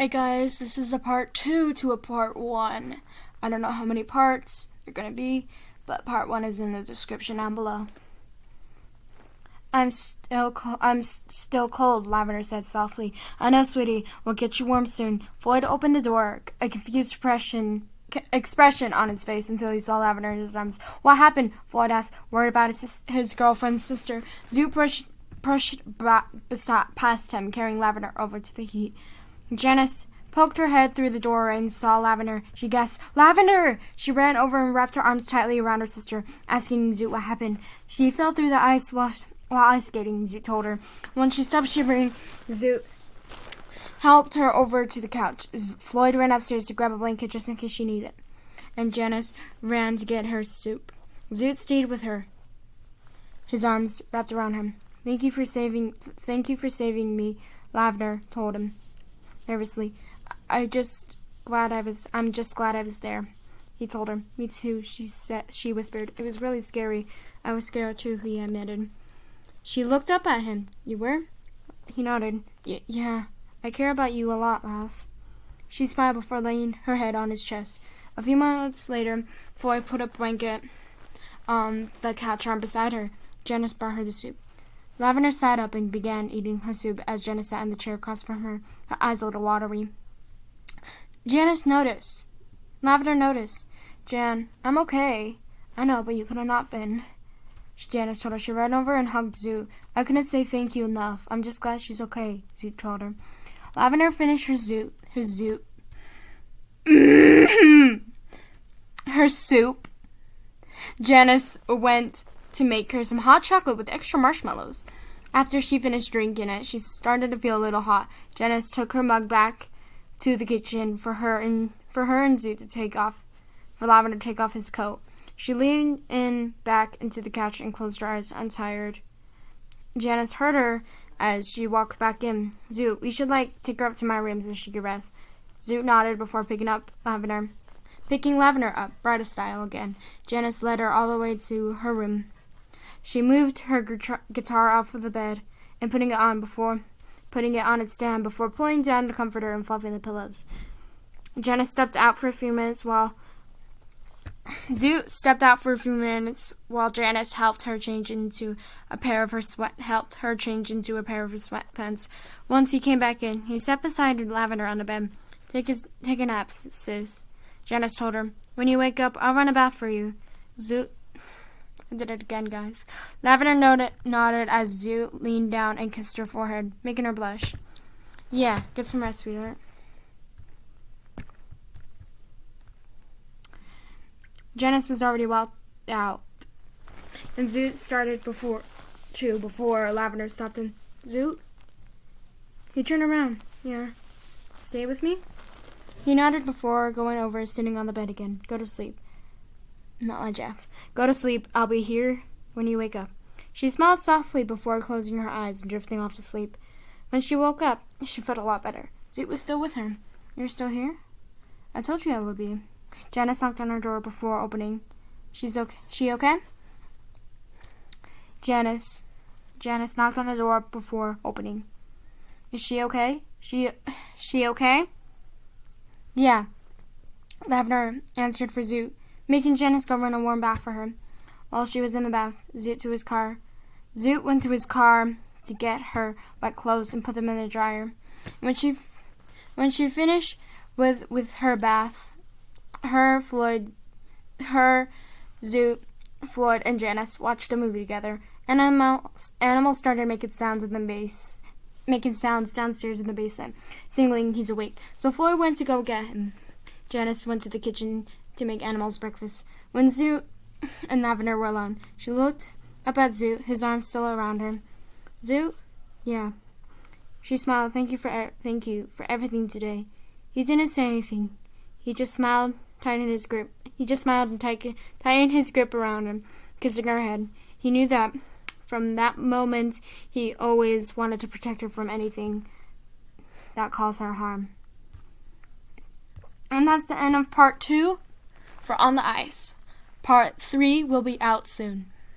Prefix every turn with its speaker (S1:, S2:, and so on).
S1: Hey guys, this is a part 2 to a part 1. I don't know how many parts there are going to be, but part 1 is in the description down below. I'm still cold, Lavender said softly. I know, sweetie. We'll get you warm soon. Floyd opened the door, a confused expression on his face until he saw Lavender in his arms. What happened? Floyd asked, worried about his girlfriend's sister. Zoot pushed past him, carrying Lavender over to the heat. Janice poked her head through the doorway and saw Lavender. She gasped, "Lavender!" She ran over and wrapped her arms tightly around her sister, asking Zoot what happened. She fell through the ice while ice skating, Zoot told her. When she stopped shivering, Zoot helped her over to the couch. Floyd ran upstairs to grab a blanket just in case she needed it, and Janice ran to get her soup. Zoot stayed with her, his arms wrapped around him. Thank you for saving me, Lavender told him nervously. I'm just glad I was there, he told her. Me too, she whispered. It was really scary. I was scared too, he admitted. She looked up at him. You were? He nodded. Yeah, I care about you a lot, Lav. She smiled before laying her head on his chest. A few minutes later, Floyd put a blanket on the couch arm beside her. Janice brought her the soup. Lavender sat up and began eating her soup as Janice sat in the chair across from her, her eyes a little watery. Lavender noticed. Jan, I'm okay. I know, but you could have not been. Janice told her. She ran over and hugged Zoot. I couldn't say thank you enough. I'm just glad she's okay, Zoot told her. Lavender finished her soup. Her soup. Janice went to make her some hot chocolate with extra marshmallows. After she finished drinking it, she started to feel a little hot. Janice took her mug back to the kitchen for her and Zoot to take off, for Lavender to take off his coat. She leaned back into the couch and closed her eyes, untired. Janice heard her as she walked back in. Zoot, we should take her up to my room so she could rest. Zoot nodded before picking Lavender up, Brida style again. Janice led her all the way to her room. She moved her guitar off of the bed and putting it on its stand before pulling down the comforter and fluffing the pillows. Janice stepped out for a few minutes while Janice helped her change into a pair of her sweatpants. Once he came back in, he sat beside Lavender on the bed. Take a nap, sis. Janice told her. When you wake up, I'll run a bath for you. Zoot. I did it again, guys. Lavender nodded as Zoot leaned down and kissed her forehead, making her blush. Yeah, get some rest, sweetheart. Janice was already well out, and Zoot started before Lavender stopped him. Zoot? He turned around. Yeah. Stay with me? He nodded before going over and sitting on the bed again. Go to sleep. Not like Jeff. Go to sleep. I'll be here when you wake up. She smiled softly before closing her eyes and drifting off to sleep. When she woke up, she felt a lot better. Zoot was still with her. You're still here? I told you I would be. Janice knocked on her door before opening. She okay? Janice knocked on the door before opening. Is she okay? She okay? Yeah. Lavender answered for Zoot, making Janice go run a warm bath for her. While she was in the bath, Zoot went to his car to get her wet clothes and put them in the dryer. When she finished with her bath, Zoot, Floyd, and Janice watched a movie together. Animals started making sounds downstairs in the basement, signaling he's awake. So Floyd went to go get him. Janice went to the kitchen to make animals breakfast. When Zoot and Lavender were alone, she looked up at Zoot, his arms still around her. Zoot? Yeah. She smiled. Thank you for everything today. He didn't say anything. He just smiled, tightened his grip around him, kissing her head. He knew that from that moment he always wanted to protect her from anything that caused her harm. And that's the end of part 2 for On the Ice. Part 3 will be out soon.